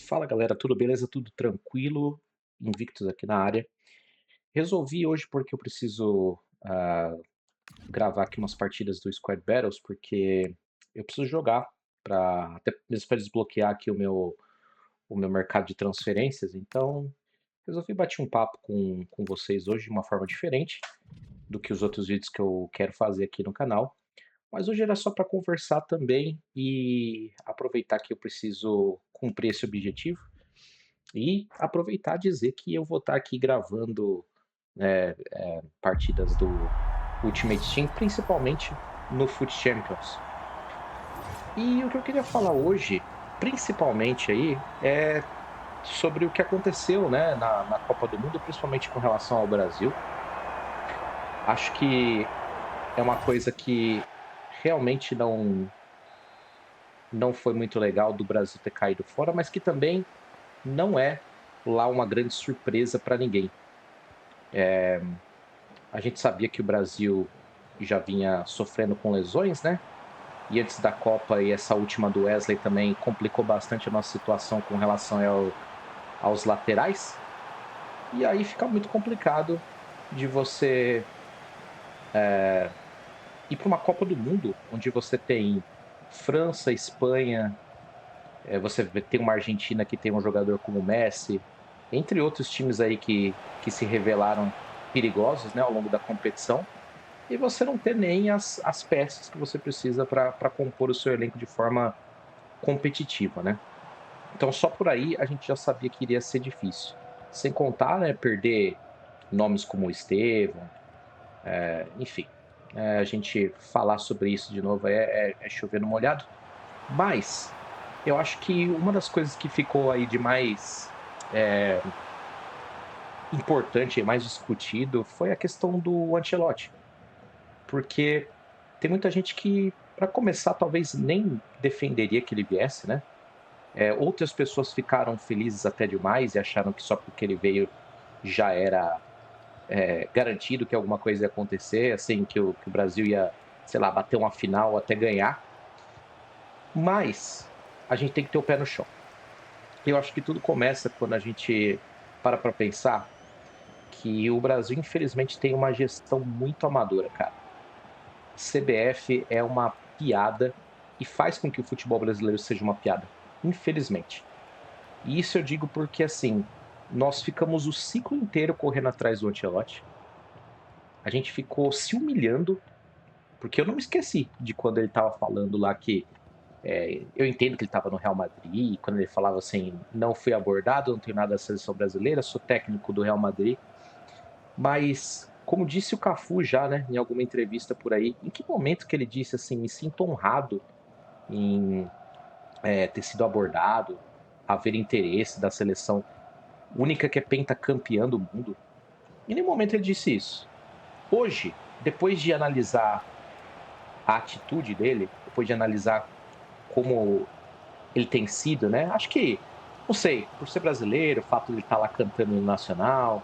Fala galera, tudo beleza? Tudo tranquilo? Invictus aqui na área. Resolvi hoje porque eu preciso gravar aqui umas partidas do Squad Battles, porque eu preciso jogar para até mesmo para desbloquear aqui o meu mercado de transferências. Então, resolvi bater um papo com vocês hoje de uma forma diferente do que os outros vídeos que eu quero fazer aqui no canal. Mas hoje era só para conversar também e aproveitar que eu preciso cumprir esse objetivo. E aproveitar e dizer que eu vou estar aqui gravando, partidas do Ultimate Team, principalmente no FUT Champions. E o que eu queria falar hoje, principalmente aí, é sobre o que aconteceu, né, na Copa do Mundo, principalmente com relação ao Brasil. Acho que é uma coisa que realmente não foi muito legal do Brasil ter caído fora, mas que também não é lá uma grande surpresa para ninguém. A gente sabia que o Brasil já vinha sofrendo com lesões, né? E antes da Copa e essa última do Wesley também complicou bastante a nossa situação com relação aos laterais. E aí fica muito complicado de você ir para uma Copa do Mundo, onde você tem França, Espanha, tem uma Argentina que tem um jogador como o Messi, entre outros times aí que se revelaram perigosos, né, ao longo da competição. E você não ter nem as peças que você precisa para compor o seu elenco de forma competitiva, né? Então, só por aí a gente já sabia que iria ser difícil. Sem contar, né, perder nomes como o Estevão, enfim. A gente falar sobre isso de novo é chover no molhado. Mas eu acho que uma das coisas que ficou aí de mais importante e mais discutido foi a questão do Ancelotti. Porque tem muita gente que, para começar, talvez nem defenderia que ele viesse, né? Outras pessoas ficaram felizes até demais e acharam que só porque ele veio já era garantido que alguma coisa ia acontecer, assim, que o Brasil ia, sei lá, bater uma final até ganhar. Mas a gente tem que ter o pé no chão. Eu acho que tudo começa quando a gente para pensar que o Brasil, infelizmente, tem uma gestão muito amadora, cara. CBF é uma piada e faz com que o futebol brasileiro seja uma piada, infelizmente. E isso eu digo porque, assim, nós ficamos o ciclo inteiro correndo atrás do Ancelotti. A gente ficou se humilhando, porque eu não me esqueci de quando ele estava falando lá que eu entendo que ele estava no Real Madrid, quando ele falava assim, não fui abordado, não tenho nada da seleção brasileira, sou técnico do Real Madrid. Mas, como disse o Cafu já, né, em alguma entrevista por aí, em que momento que ele disse assim, me sinto honrado em ter sido abordado, haver interesse da seleção única que é pentacampeã do mundo? Em nenhum momento ele disse isso. Hoje, depois de analisar a atitude dele, depois de analisar como ele tem sido, né? Acho que, não sei, por ser brasileiro, o fato de ele estar lá cantando no Nacional,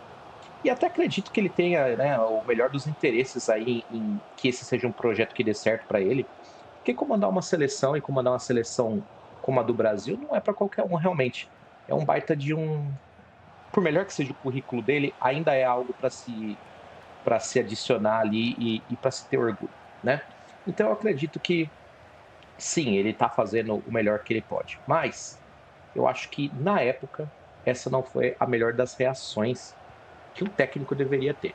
e até acredito que ele tenha, né, o melhor dos interesses aí em que esse seja um projeto que dê certo para ele, porque comandar uma seleção e comandar uma seleção como a do Brasil não é para qualquer um realmente. É um baita de um, por melhor que seja o currículo dele, ainda é algo para se adicionar ali e para se ter orgulho, né? Então eu acredito que sim, ele está fazendo o melhor que ele pode, mas eu acho que na época essa não foi a melhor das reações que um técnico deveria ter.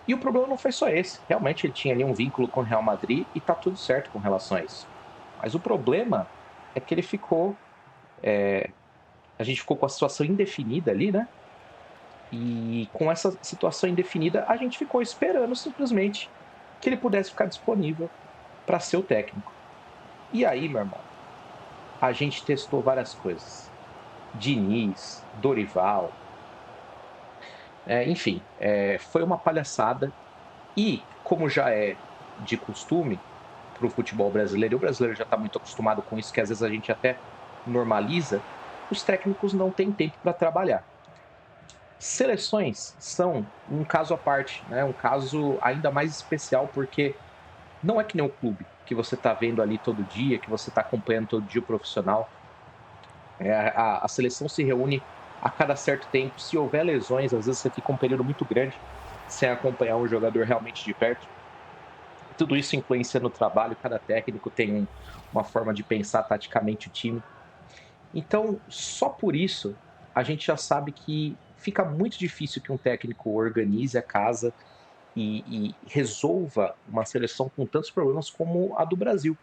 E o problema não foi só esse, realmente ele tinha ali um vínculo com o Real Madrid e tá tudo certo com relação a isso. Mas o problema é que ele ficou, a gente ficou com a situação indefinida ali, né? E com essa situação indefinida, a gente ficou esperando simplesmente que ele pudesse ficar disponível para ser o técnico. E aí, meu irmão, a gente testou várias coisas. Diniz, Dorival, enfim, foi uma palhaçada. E, como já é de costume para o futebol brasileiro, e o brasileiro já está muito acostumado com isso, que às vezes a gente até normaliza, os técnicos não têm tempo para trabalhar. Seleções são um caso à parte, né? Um caso ainda mais especial, porque não é que nem o clube, que você está vendo ali todo dia, que você está acompanhando todo dia o profissional. A seleção se reúne a cada certo tempo. Se houver lesões, às vezes você fica um período muito grande sem acompanhar um jogador realmente de perto. Tudo isso influencia no trabalho. Cada técnico tem uma forma de pensar taticamente o time. Então, só por isso, a gente já sabe que fica muito difícil que um técnico organize a casa e resolva uma seleção com tantos problemas como a do Brasil,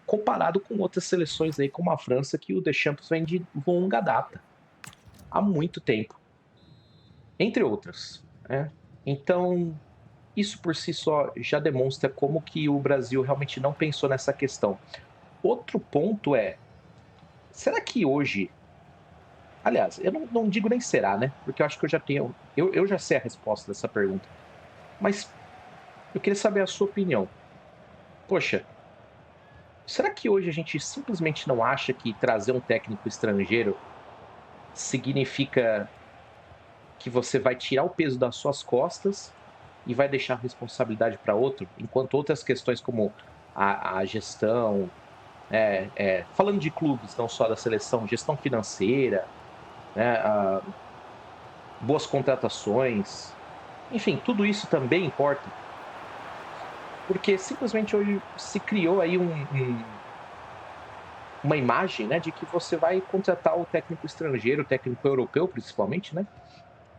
comparado com outras seleções aí, como a França, que o Deschamps vem de longa data, há muito tempo, entre outras, né? Então, isso por si só já demonstra como que o Brasil realmente não pensou nessa questão. Outro ponto é, será que hoje, aliás, eu não digo nem será, né? Porque eu acho que eu já sei a resposta dessa pergunta, mas eu queria saber a sua opinião. Poxa, será que hoje a gente simplesmente não acha que trazer um técnico estrangeiro significa que você vai tirar o peso das suas costas e vai deixar a responsabilidade para outro, enquanto outras questões como a gestão, falando de clubes, não só da seleção, gestão financeira, né, boas contratações, enfim, tudo isso também importa, porque simplesmente hoje se criou aí uma imagem, né, de que você vai contratar o técnico estrangeiro, o técnico europeu principalmente, né,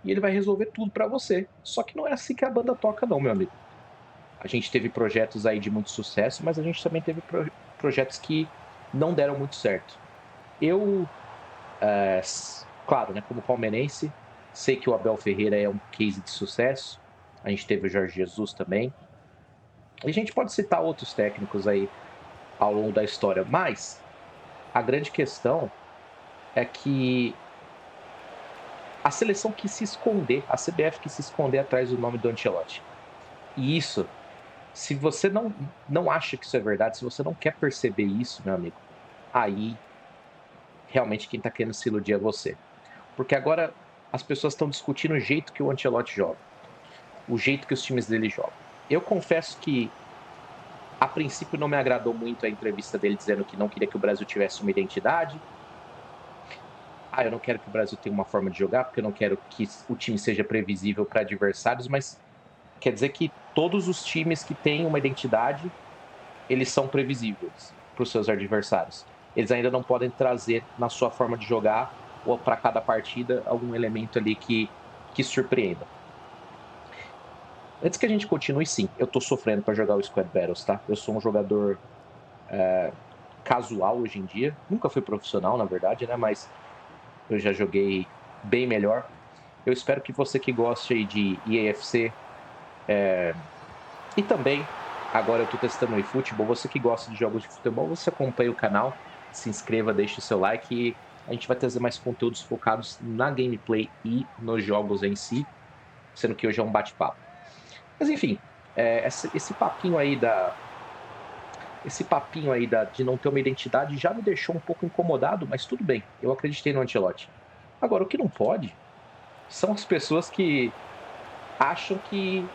e ele vai resolver tudo para você. Só que não é assim que a banda toca não, meu amigo. A gente teve projetos aí de muito sucesso, mas a gente também teve projetos que não deram muito certo. Eu, claro, né, como palmeirense, sei que o Abel Ferreira é um case de sucesso. A gente teve o Jorge Jesus também. E a gente pode citar outros técnicos aí ao longo da história, mas a grande questão é que a seleção quis se esconder, a CBF quis se esconder atrás do nome do Ancelotti. E isso, se você não acha que isso é verdade, se você não quer perceber isso, meu amigo, aí realmente quem tá querendo se iludir é você. Porque agora as pessoas estão discutindo o jeito que o Ancelotti joga, o jeito que os times dele jogam. Eu confesso que a princípio não me agradou muito a entrevista dele dizendo que não queria que o Brasil tivesse uma identidade. Eu não quero que o Brasil tenha uma forma de jogar, porque eu não quero que o time seja previsível para adversários, mas quer dizer que todos os times que têm uma identidade, eles são previsíveis para os seus adversários. Eles ainda não podem trazer na sua forma de jogar ou para cada partida algum elemento ali que surpreenda. Antes que a gente continue, sim, eu tô sofrendo para jogar o Squad Battles, tá? Eu sou um jogador casual hoje em dia. Nunca fui profissional, na verdade, né? Mas eu já joguei bem melhor. Eu espero que você que goste aí de EAFC e também, agora eu tô testando o eFootball, você que gosta de jogos de futebol, você acompanha o canal, se inscreva, deixe o seu like e a gente vai trazer mais conteúdos focados na gameplay e nos jogos em si, sendo que hoje é um bate-papo. Mas enfim, esse papinho aí de não ter uma identidade já me deixou um pouco incomodado, mas tudo bem, eu acreditei no Ancelotti. Agora, o que não pode são as pessoas que acham que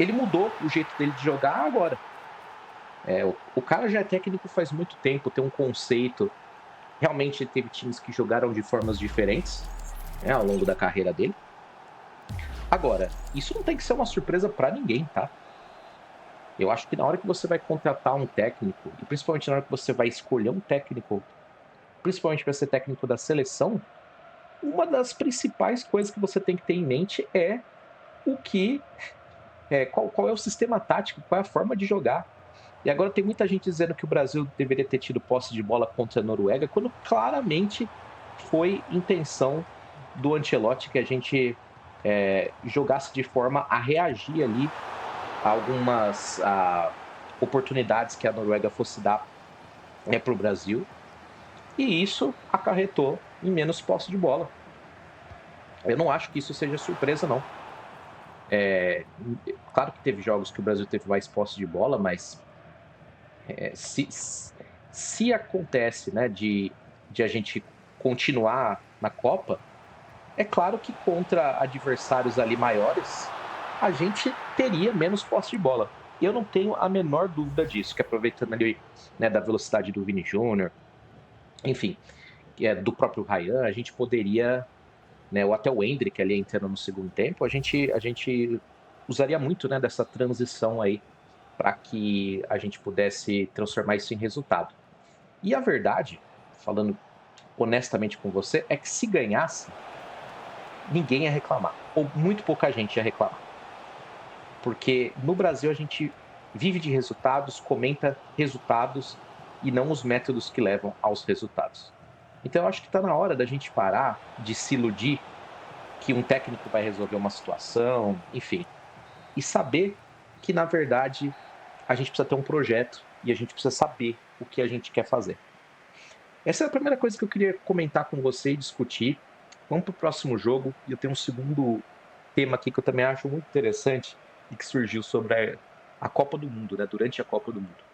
ele mudou o jeito dele de jogar agora. O cara já é técnico faz muito tempo, tem um conceito. Realmente teve times que jogaram de formas diferentes, né, ao longo da carreira dele. Agora, isso não tem que ser uma surpresa para ninguém, tá? Eu acho que na hora que você vai contratar um técnico, e principalmente na hora que você vai escolher um técnico, principalmente para ser técnico da seleção, uma das principais coisas que você tem que ter em mente é o que qual é o sistema tático, qual é a forma de jogar. E agora tem muita gente dizendo que o Brasil deveria ter tido posse de bola contra a Noruega, quando claramente foi intenção do Ancelotti que a gente jogasse de forma a reagir ali a algumas oportunidades que a Noruega fosse dar para o Brasil. E isso acarretou em menos posse de bola. Eu não acho que isso seja surpresa, não. É, claro que teve jogos que o Brasil teve mais posse de bola, mas se acontece, né, de a gente continuar na Copa, é claro que contra adversários ali maiores, a gente teria menos posse de bola. Eu não tenho a menor dúvida disso, que aproveitando ali, né, da velocidade do Vini Júnior, enfim, do próprio Ryan, a gente poderia, né, ou até o Endrick ali entrando no segundo tempo, a gente usaria muito, né, dessa transição aí para que a gente pudesse transformar isso em resultado. E a verdade, falando honestamente com você, é que se ganhasse, ninguém ia reclamar, ou muito pouca gente ia reclamar. Porque no Brasil a gente vive de resultados, comenta resultados e não os métodos que levam aos resultados. Então eu acho que está na hora da gente parar de se iludir que um técnico vai resolver uma situação, enfim, e saber que na verdade a gente precisa ter um projeto e a gente precisa saber o que a gente quer fazer. Essa é a primeira coisa que eu queria comentar com você e discutir. Vamos para o próximo jogo. E eu tenho um segundo tema aqui que eu também acho muito interessante e que surgiu sobre a Copa do Mundo, né? Durante a Copa do Mundo.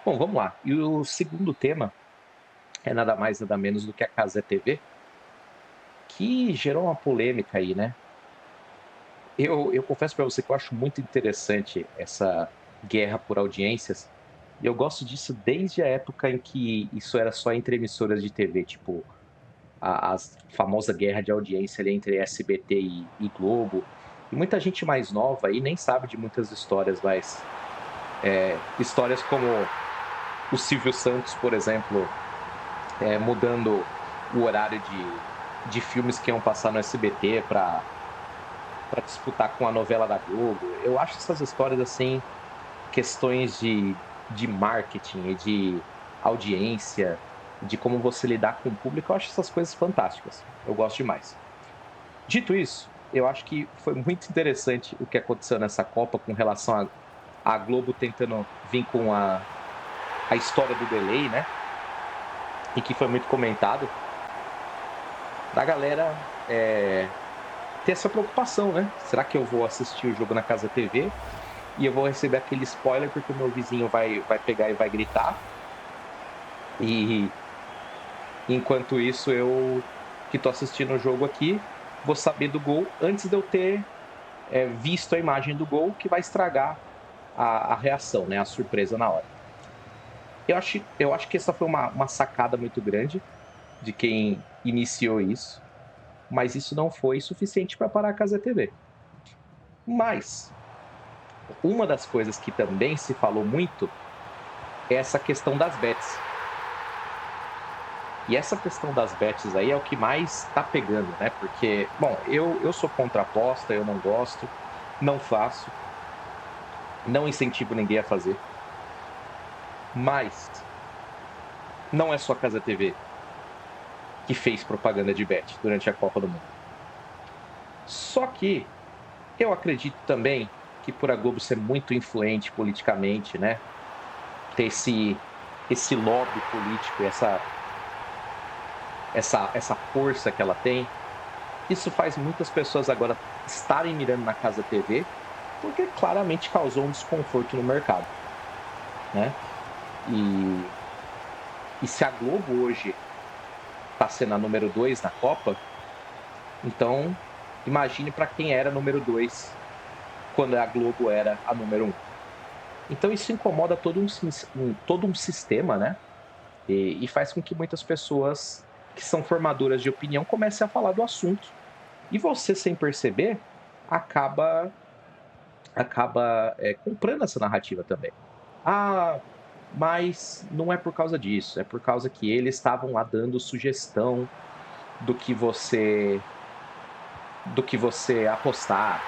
Bom, vamos lá. E o segundo tema é nada mais, nada menos do que a Cazé TV, que gerou uma polêmica aí, né? Eu confesso para você que eu acho muito interessante essa guerra por audiências. E eu gosto disso desde a época em que isso era só entre emissoras de TV, tipo a famosa guerra de audiência ali entre SBT e Globo. E muita gente mais nova aí nem sabe de muitas histórias, mas histórias como o Silvio Santos, por exemplo, mudando o horário de filmes que iam passar no SBT para disputar com a novela da Globo. Eu acho essas histórias assim, questões de marketing e de audiência, de como você lidar com o público, eu acho essas coisas fantásticas. Eu gosto demais. Dito isso, eu acho que foi muito interessante o que aconteceu nessa Copa com relação a Globo tentando vir com a história do delay, né? E que foi muito comentado, da galera ter essa preocupação, né? Será que eu vou assistir o jogo na Casa TV e eu vou receber aquele spoiler porque o meu vizinho vai pegar e vai gritar? E enquanto isso, eu que tô assistindo o jogo aqui, vou saber do gol antes de eu ter visto a imagem do gol, que vai estragar a reação, né? A surpresa na hora. Eu acho que essa foi uma sacada muito grande de quem iniciou isso, mas isso não foi suficiente para parar a Casa TV. Mas uma das coisas que também se falou muito é essa questão das bets. E essa questão das bets aí é o que mais tá pegando, né? Porque, bom, eu sou contra a aposta, eu não gosto, não faço, não incentivo ninguém a fazer. Mas não é só a Casa TV que fez propaganda de bet durante a Copa do Mundo. Só que eu acredito também que por a Globo ser muito influente politicamente, né? Ter esse lobby político, essa força que ela tem, isso faz muitas pessoas agora estarem mirando na Casa TV, porque claramente causou um desconforto no mercado, né? E se a Globo hoje está sendo a número 2 na Copa, então imagine para quem era número 2 quando a Globo era a número 1. Então isso incomoda todo um sistema, né? E faz com que muitas pessoas que são formadoras de opinião comecem a falar do assunto. E você, sem perceber, acaba comprando essa narrativa também. Ah, mas não é por causa disso, é por causa que eles estavam lá dando sugestão do que você apostar,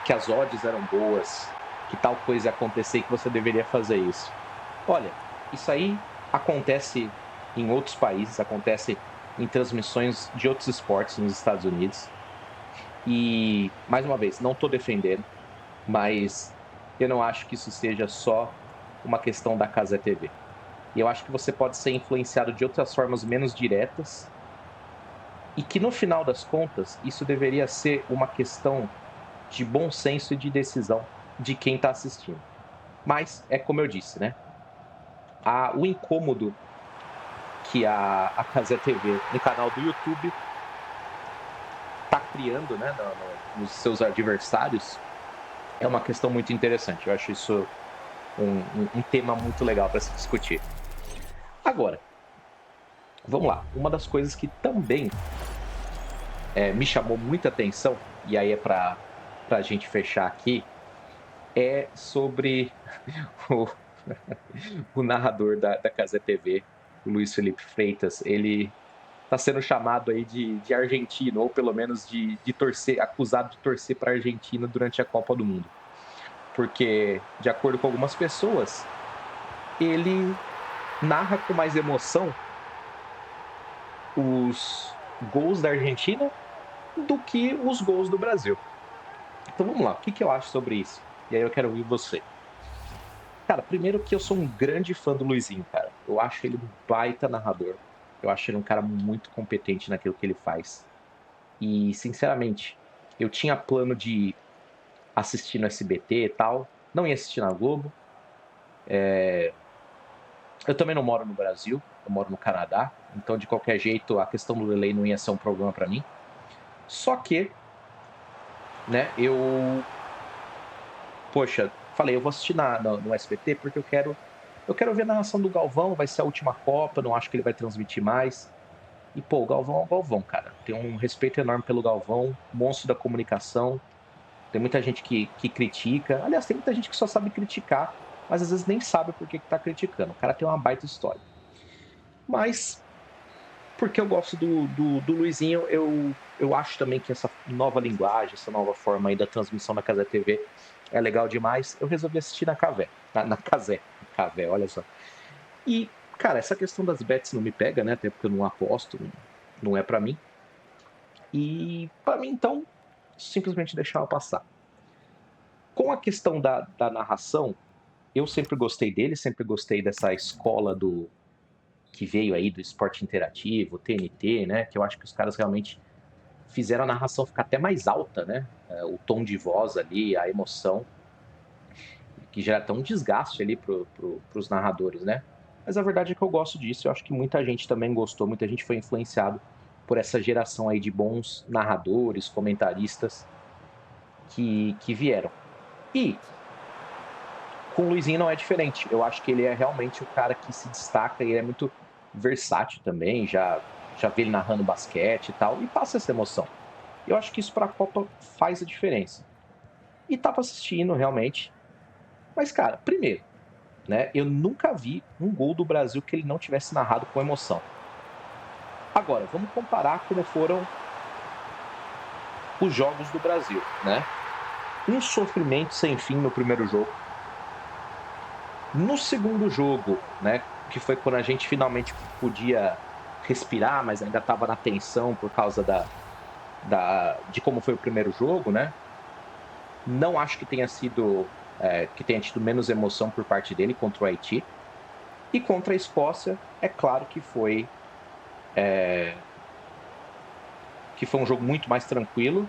que as odds eram boas, que tal coisa ia acontecer e que você deveria fazer isso. Olha, isso aí acontece em outros países, acontece em transmissões de outros esportes nos Estados Unidos. E, mais uma vez, não estou defendendo, mas eu não acho que isso seja só uma questão da Casa TV. E eu acho que você pode ser influenciado de outras formas menos diretas e que, no final das contas, isso deveria ser uma questão de bom senso e de decisão de quem está assistindo. Mas é como eu disse, né? O incômodo que a Casa TV, no canal do YouTube, está criando, né, nos seus adversários, é uma questão muito interessante. Eu acho isso um tema muito legal para se discutir. Agora, vamos lá. Uma das coisas que também me chamou muita atenção, e aí é para a gente fechar aqui, é sobre o, o narrador da Cazé TV, o Luiz Felipe Freitas. Ele está sendo chamado aí de argentino, ou pelo menos de torcer, acusado de torcer para a Argentina durante a Copa do Mundo. Porque, de acordo com algumas pessoas, ele narra com mais emoção os gols da Argentina do que os gols do Brasil. Então vamos lá, o que eu acho sobre isso? E aí eu quero ouvir você. Cara, primeiro que eu sou um grande fã do Luizinho, cara. Eu acho ele um baita narrador. Eu acho ele um cara muito competente naquilo que ele faz. E, sinceramente, eu tinha plano de assistir no SBT e tal. Não ia assistir na Globo. Eu também não moro no Brasil, eu moro no Canadá. Então, de qualquer jeito, a questão do delay não ia ser um problema para mim. Só que, né, poxa, falei, eu vou assistir no SBT porque eu quero ver a narração do Galvão, vai ser a última Copa, não acho que ele vai transmitir mais. E, pô, o Galvão é o Galvão, cara. Tenho um respeito enorme pelo Galvão, monstro da comunicação. Tem muita gente que critica. Aliás, tem muita gente que só sabe criticar, mas às vezes nem sabe por que tá criticando. O cara tem uma baita história. Mas, porque eu gosto do Luizinho, eu acho também que essa nova linguagem, essa nova forma aí da transmissão na Cazé TV é legal demais. Eu resolvi assistir na Cavé. Na Cazé. Cavé, olha só. E, cara, essa questão das bets não me pega, né? Até porque eu não aposto, não é pra mim. E, pra mim, então, simplesmente deixar ela passar. Com a questão da narração, eu sempre gostei dele, sempre gostei dessa escola que veio aí do esporte interativo, TNT, né? Que eu acho que os caras realmente fizeram a narração ficar até mais alta, né? O tom de voz ali, a emoção, que gera até um desgaste ali pros narradores, né? Mas a verdade é que eu gosto disso, eu acho que muita gente também gostou, muita gente foi influenciado por essa geração aí de bons narradores, comentaristas que vieram. E com o Luizinho não é diferente. Eu acho que ele é realmente o cara que se destaca e ele é muito versátil também. Já vi ele narrando basquete e tal, e passa essa emoção. Eu acho que isso para a Copa faz a diferença. E tava assistindo realmente. Mas, cara, primeiro, né? Eu nunca vi um gol do Brasil que ele não tivesse narrado com emoção. Agora, vamos comparar como foram os jogos do Brasil, né? Um sofrimento sem fim no primeiro jogo. No segundo jogo, né, que foi quando a gente finalmente podia respirar, mas ainda estava na tensão por causa de como foi o primeiro jogo, né? Não acho que tenha sido que tenha tido menos emoção por parte dele contra o Haiti. E contra a Escócia, é claro que foi um jogo muito mais tranquilo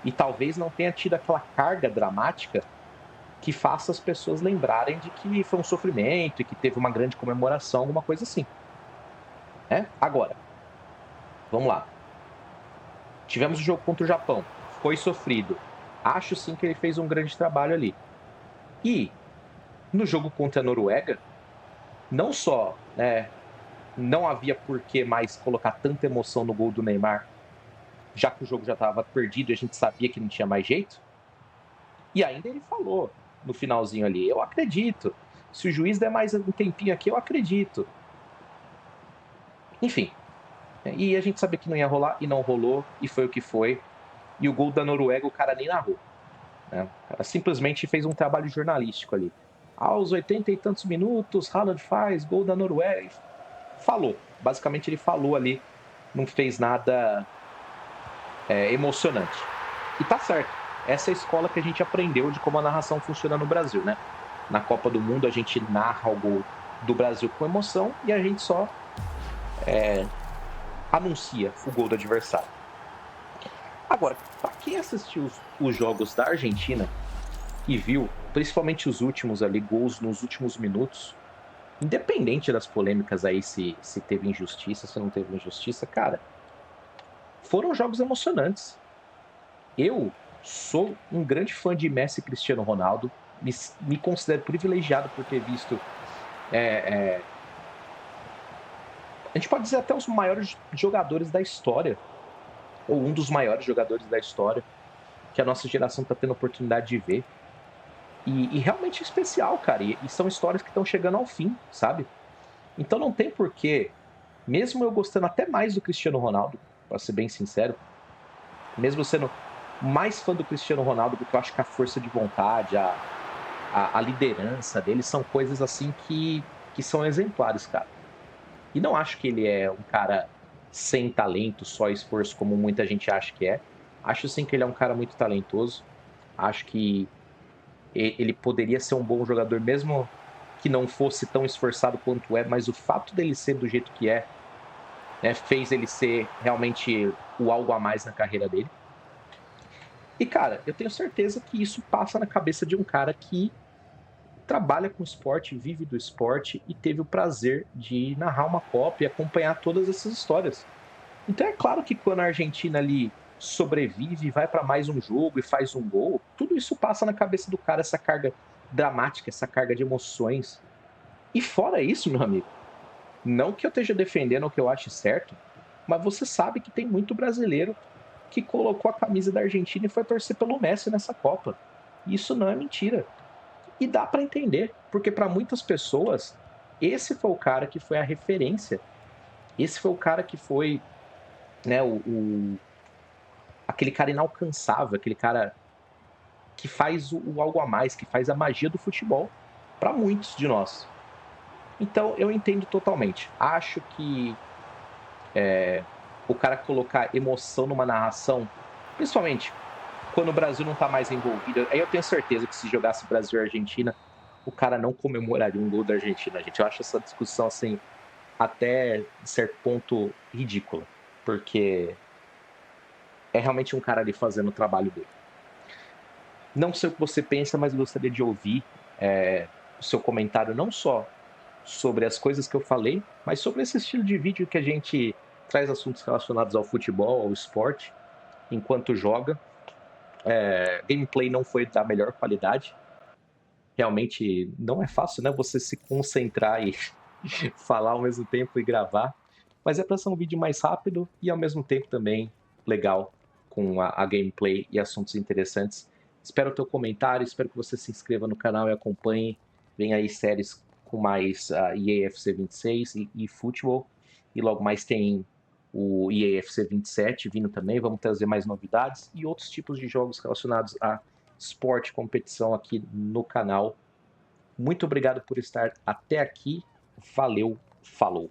e talvez não tenha tido aquela carga dramática que faça as pessoas lembrarem de que foi um sofrimento e que teve uma grande comemoração, alguma coisa assim. Né? Agora, vamos lá. Tivemos o jogo contra o Japão. Foi sofrido. Acho sim que ele fez um grande trabalho ali. E no jogo contra a Noruega, não só não havia por que mais colocar tanta emoção no gol do Neymar, já que o jogo já estava perdido e a gente sabia que não tinha mais jeito. E ainda ele falou no finalzinho ali: eu acredito. Se o juiz der mais um tempinho aqui, eu acredito. Enfim. E a gente sabia que não ia rolar e não rolou, e foi o que foi. E o gol da Noruega o cara nem narrou. Né? O cara simplesmente fez um trabalho jornalístico ali. Aos 80 e tantos minutos, Haaland faz, gol da Noruega. Falou. Basicamente ele falou ali, não fez nada emocionante. E tá certo. Essa é a escola que a gente aprendeu de como a narração funciona no Brasil, né? Na Copa do Mundo a gente narra o gol do Brasil com emoção e a gente só anuncia o gol do adversário. Agora, para quem assistiu os jogos da Argentina e viu, principalmente os últimos ali, gols nos últimos minutos, independente das polêmicas aí, se teve injustiça, se não teve injustiça, cara, foram jogos emocionantes. Eu sou um grande fã de Messi e Cristiano Ronaldo, me considero privilegiado por ter visto, é, é, a gente pode dizer até os maiores jogadores da história, ou um dos maiores jogadores da história, que a nossa geração está tendo a oportunidade de ver. E realmente é especial, cara. E são histórias que estão chegando ao fim, sabe? Então não tem porquê, mesmo eu gostando até mais do Cristiano Ronaldo, para ser bem sincero, mesmo sendo mais fã do Cristiano Ronaldo, porque eu acho que a força de vontade, a liderança dele são coisas assim que são exemplares, cara. E não acho que ele é um cara sem talento, só esforço, como muita gente acha que é. Acho sim que ele é um cara muito talentoso. Acho que ele poderia ser um bom jogador, mesmo que não fosse tão esforçado quanto é, mas o fato dele ser do jeito que é, né, fez ele ser realmente o algo a mais na carreira dele. E, cara, eu tenho certeza que isso passa na cabeça de um cara que trabalha com esporte, vive do esporte e teve o prazer de narrar uma Copa e acompanhar todas essas histórias. Então é claro que quando a Argentina ali sobrevive, vai para mais um jogo e faz um gol, tudo isso passa na cabeça do cara, essa carga dramática, essa carga de emoções. E fora isso, meu amigo, não que eu esteja defendendo o que eu acho certo, mas você sabe que tem muito brasileiro que colocou a camisa da Argentina e foi torcer pelo Messi nessa Copa. Isso não é mentira. E dá para entender, porque para muitas pessoas, esse foi o cara que foi a referência. Esse foi o cara que foi, né, aquele cara inalcançável, aquele cara que faz o algo a mais, que faz a magia do futebol para muitos de nós. Então eu entendo totalmente. Acho que o cara colocar emoção numa narração, principalmente quando o Brasil não tá mais envolvido, aí eu tenho certeza que se jogasse Brasil e Argentina, o cara não comemoraria um gol da Argentina, gente. Eu acho essa discussão, assim, até de certo ponto ridícula, porque é realmente um cara ali fazendo o trabalho dele. Não sei o que você pensa, mas gostaria de ouvir o seu comentário, não só sobre as coisas que eu falei, mas sobre esse estilo de vídeo que a gente traz assuntos relacionados ao futebol, ao esporte, enquanto joga. Gameplay não foi da melhor qualidade. Realmente não é fácil, né? Você se concentrar e falar ao mesmo tempo e gravar. Mas é para ser um vídeo mais rápido e ao mesmo tempo também legal com a gameplay e assuntos interessantes. Espero o teu comentário, espero que você se inscreva no canal e acompanhe. Vem aí séries com mais EAFC 26 e futebol. E logo mais tem o EAFC 27 vindo também. Vamos trazer mais novidades e outros tipos de jogos relacionados a esporte, competição aqui no canal. Muito obrigado por estar até aqui. Valeu, falou!